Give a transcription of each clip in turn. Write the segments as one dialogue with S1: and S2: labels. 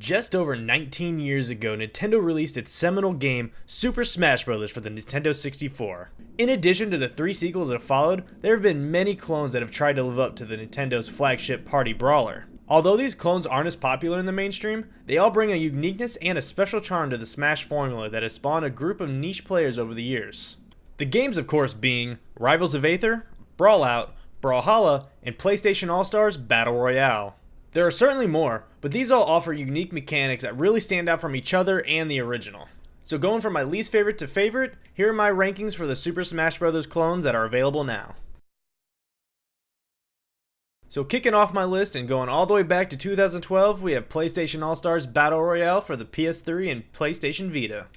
S1: Just over 19 years ago, Nintendo released its seminal game, Super Smash Bros. For the Nintendo 64. In addition to the 3 sequels that followed, there have been many clones that have tried to live up to the Nintendo's flagship party brawler. Although these clones aren't as popular in the mainstream, they all bring a uniqueness and a special charm to the Smash formula that has spawned a group of niche players over the years. The games, of course, being Rivals of Aether, Brawl Out, Brawlhalla, and PlayStation All-stars Battle Royale. There are certainly more, but these all offer unique mechanics that really stand out from each other and the original. So going from my least favorite to favorite, here are my rankings for the Super Smash Bros. Clones that are available now. So kicking off my list and going all the way back to 2012, we have PlayStation All-stars Battle Royale for the PS3 and PlayStation Vita.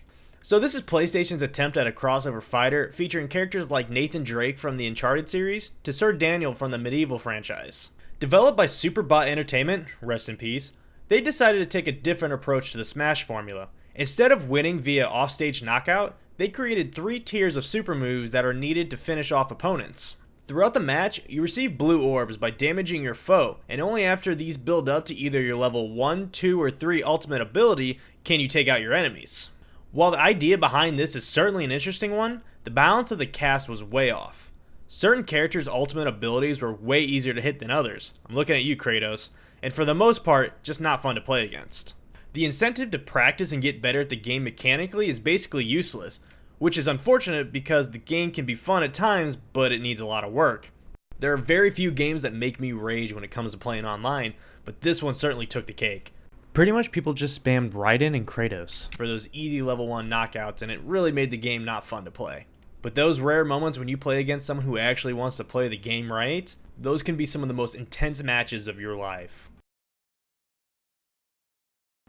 S1: So this is PlayStation's attempt at a crossover fighter featuring characters like Nathan Drake from the Uncharted series to Sir Daniel from the Medieval franchise. Developed by Superbot Entertainment, rest in peace, they decided to take a different approach to the Smash formula. Instead of winning via offstage knockout, they created 3 tiers of super moves that are needed to finish off opponents. Throughout the match, you receive blue orbs by damaging your foe, and only after these build up to either your level 1, 2, or 3 ultimate ability can you take out your enemies. While the idea behind this is certainly an interesting one, the balance of the cast was way off. Certain characters' ultimate abilities were way easier to hit than others. I'm looking at you, Kratos. And for the most part, just not fun to play against. The incentive to practice and get better at the game mechanically is basically useless, which is unfortunate because the game can be fun at times, but it needs a lot of work. There are very few games that make me rage when it comes to playing online, but this one certainly took the cake. Pretty much people just spammed Raiden and Kratos for those easy level 1 knockouts, and it really made the game not fun to play. But those rare moments when you play against someone who actually wants to play the game right, those can be some of the most intense matches of your life.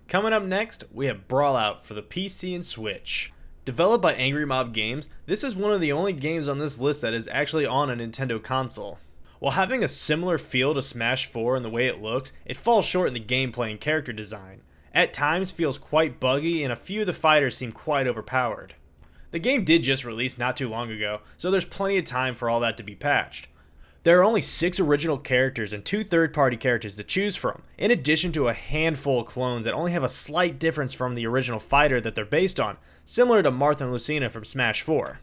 S1: Coming up next, we have Brawl Out for the PC and Switch. Developed by Angry Mob Games, this is one of the only games on this list that is actually on a Nintendo console. While having a similar feel to Smash 4 in the way it looks, it falls short in the gameplay and character design. At times feels quite buggy, and a few of the fighters seem quite overpowered. The game did just release not too long ago, so there's plenty of time for all that to be patched. There are only 6 original characters and 2 third-party characters to choose from, in addition to a handful of clones that only have a slight difference from the original fighter that they're based on, similar to Marth and Lucina from Smash 4.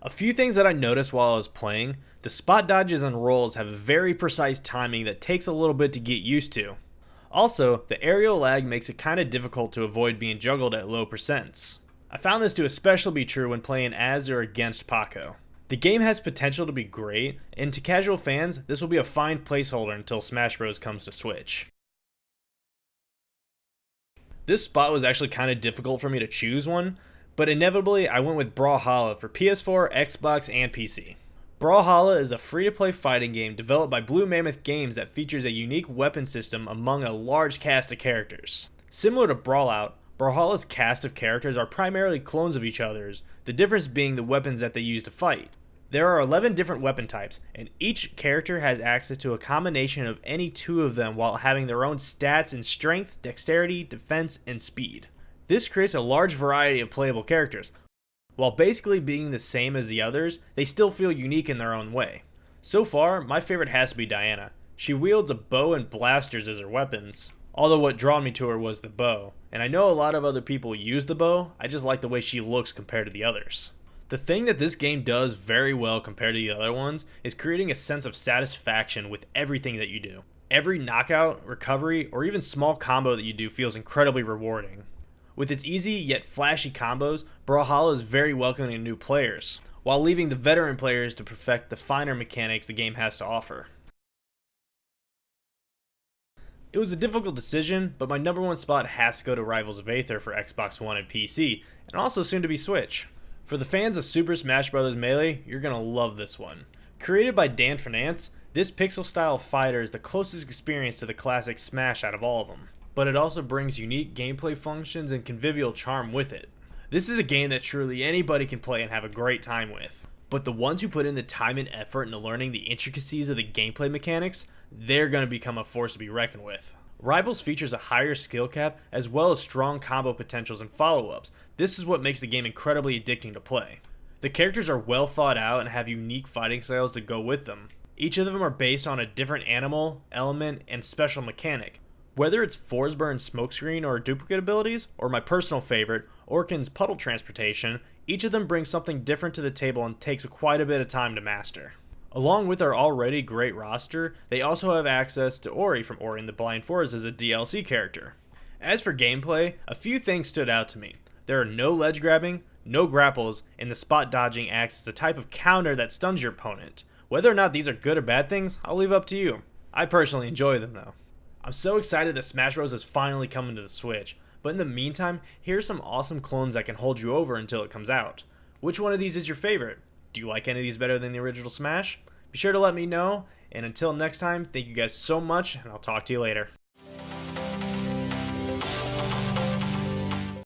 S1: A few things that I noticed while I was playing: the spot dodges and rolls have very precise timing that takes a little bit to get used to. Also, the aerial lag makes it kinda difficult to avoid being juggled at low percents. I found this to especially be true when playing as or against Paco. The game has potential to be great, and to casual fans, this will be a fine placeholder until Smash Bros. Comes to Switch. This spot was actually kind of difficult for me to choose one, but inevitably I went with Brawlhalla for PS4, Xbox, and PC. Brawlhalla is a free-to-play fighting game developed by Blue Mammoth Games that features a unique weapon system among a large cast of characters. Similar to Brawl Out, Brawlhalla's cast of characters are primarily clones of each other's, the difference being the weapons that they use to fight. There are 11 different weapon types, and each character has access to a combination of any 2 of them while having their own stats in strength, dexterity, defense, and speed. This creates a large variety of playable characters. While basically being the same as the others, they still feel unique in their own way. So far, my favorite has to be Diana. She wields a bow and blasters as her weapons. Although what drawn me to her was the bow, and I know a lot of other people use the bow, I just like the way she looks compared to the others. The thing that this game does very well compared to the other ones is creating a sense of satisfaction with everything that you do. Every knockout, recovery, or even small combo that you do feels incredibly rewarding. With its easy yet flashy combos, Brawlhalla is very welcoming to new players, while leaving the veteran players to perfect the finer mechanics the game has to offer. It was a difficult decision, but my number 1 spot has to go to Rivals of Aether for Xbox One and PC, and also soon to be Switch. For the fans of Super Smash Bros. Melee, you're gonna love this one. Created by Dan Finance, this pixel-style fighter is the closest experience to the classic Smash out of all of them, but it also brings unique gameplay functions and convivial charm with it. This is a game that truly anybody can play and have a great time with, but the ones who put in the time and effort into learning the intricacies of the gameplay mechanics, they're going to become a force to be reckoned with. Rivals features a higher skill cap as well as strong combo potentials and follow-ups. This is what makes the game incredibly addicting to play. The characters are well thought out and have unique fighting styles to go with them. Each of them are based on a different animal, element, and special mechanic. Whether it's Forsburn's smokescreen or duplicate abilities, or my personal favorite, Orkin's puddle transportation, each of them brings something different to the table and takes quite a bit of time to master. Along with our already great roster, they also have access to Ori from Ori and the Blind Forest as a DLC character. As for gameplay, a few things stood out to me. There are no ledge grabbing, no grapples, and the spot dodging acts as a type of counter that stuns your opponent. Whether or not these are good or bad things, I'll leave up to you. I personally enjoy them though. I'm so excited that Smash Bros is finally coming to the Switch, but in the meantime, here's some awesome clones that can hold you over until it comes out. Which one of these is your favorite? Do you like any of these better than the original Smash? Be sure to let me know, and until next time, thank you guys so much, and I'll talk to you later.